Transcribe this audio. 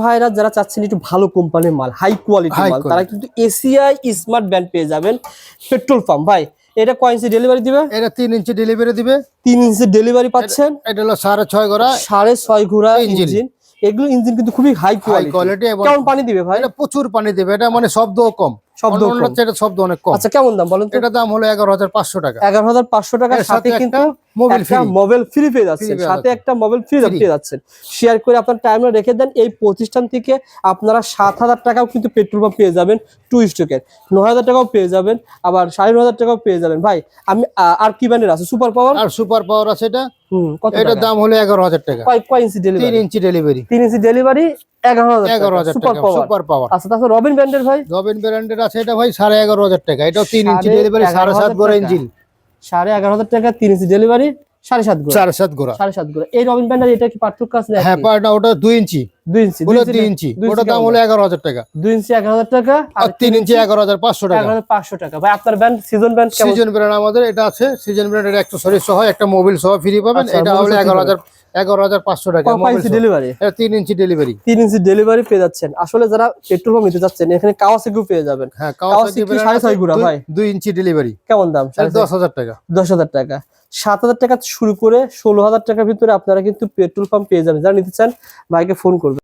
ভাইরা যারা চাচ্ছেন একটু ভালো কোম্পানির মাল, হাই কোয়ালিটির মাল, তারা কিন্তু এসিআই স্মার্ট ব্যান্ড পেয়ে যাবেন। পেট্রোল পাম্প ভাই, এটা কয় ইঞ্চি ডেলিভারি দিবে? এটা 3 ইঞ্চি ডেলিভারি দিবে। 3 ইঞ্চি ডেলিভারি পাচ্ছেন। এটা হলো 6.5 ঘোড়া, 6.5 ঘোড়া ইঞ্জিন। এগুলো ইঞ্জিন কিন্তু খুবই হাই কোয়ালিটি। কেমন পানি দিবে ভাই? এটা প্রচুর পানি দিবে। এটা মানে শব্দও কম, শব্দ অনেক কম। আচ্ছা, কেমন দাম বলেন তো? এটা দাম হলো 11,500 টাকা। 11,500 টাকা, সাথে কিন্তু একটা মোবাইল ফ্রি পেয়ে যাচ্ছেন, সাথে একটা মোবাইল ফ্রি পেয়ে যাচ্ছেন। শেয়ার করে আপনার টাইমে রেখে দেন। এই প্রতিষ্ঠান থেকে আপনারা 7,000 টাকাও কিন্তু পেট্রোল পাম্প পেয়ে যাবেন, 2 স্টকের 9,000 টাকাও পেয়ে যাবেন, আবার 9,500 টাকাও পেয়ে যাবেন। ভাই আমি আর কি ব্যান্ডের আছে? Super power. আর সুপার পাওয়ার আছে এটা। কত? এটার দাম হলো 11,000 টাকা। কয় ইঞ্চি ডেলিভারি? 3 ইঞ্চি ডেলিভারি। 3 ইঞ্চি ডেলিভারি 11,000 সুপার পাওয়ার। আচ্ছা, তারপর রবিন ব্র্যান্ডের ভাই? রবিন ব্র্যান্ডের আছে এটা ভাই 11,500 টাকা। এটাও 3 ইঞ্চি ডেলিভারি, 7.5 ঘোড়া ইঞ্জিন। 11,500 টাকা, 3 ইঞ্চি ডেলিভারি, 7.5 ঘোড়া। 7.5 ঘোড়া। 7.5 ঘোড়া। এই রবিন ব্র্যান্ডের এটা কি পার্থক্য আছে? হ্যাঁ, পারনা ওটা 2 ইঞ্চি। 2 ইঞ্চি, 2 ইঞ্চি। ওটার দাম হলো 11,000 টাকা। 2 ইঞ্চি 11,000 টাকা, আর 3 ইঞ্চি 11,500 টাকা। 11,500 টাকা। ভাই আপনার ব্র্যান্ড সিজন ব্র্যান্ড কেমন? সিজন ব্র্যান্ড আমাদের এটা আছে। সিজন ব্র্যান্ডের অ্যাকসেসরি সহ একটা মোবাইল সহ ফ্রি পাবেন। এটা হলো 11,500 টাকা। কয় ইঞ্চি ডেলিভারি? এটা 3 ইঞ্চি ডেলিভারি। 3 ইঞ্চি ডেলিভারি পেয়ে যাচ্ছেন। আসলে যারা পেট্রোল পাম্প নিতে যাচ্ছেন, এখানে কাওয়াসাকিও পেয়ে যাবেন। হ্যাঁ, কাওয়াসাকি 6.5 ঘোড়া ভাই, 2 ইঞ্চি ডেলিভারি। কেমন দাম? 10,000 টাকা। 10,000 টাকা। 7,000 টাকা শুরু করে 16,000 টাকার ভিতরে আপনারা কিন্তু পেট্রোল পাম্প পেয়ে যাবেন। যারা নিতে চান ভাইকে ফোন করবেন।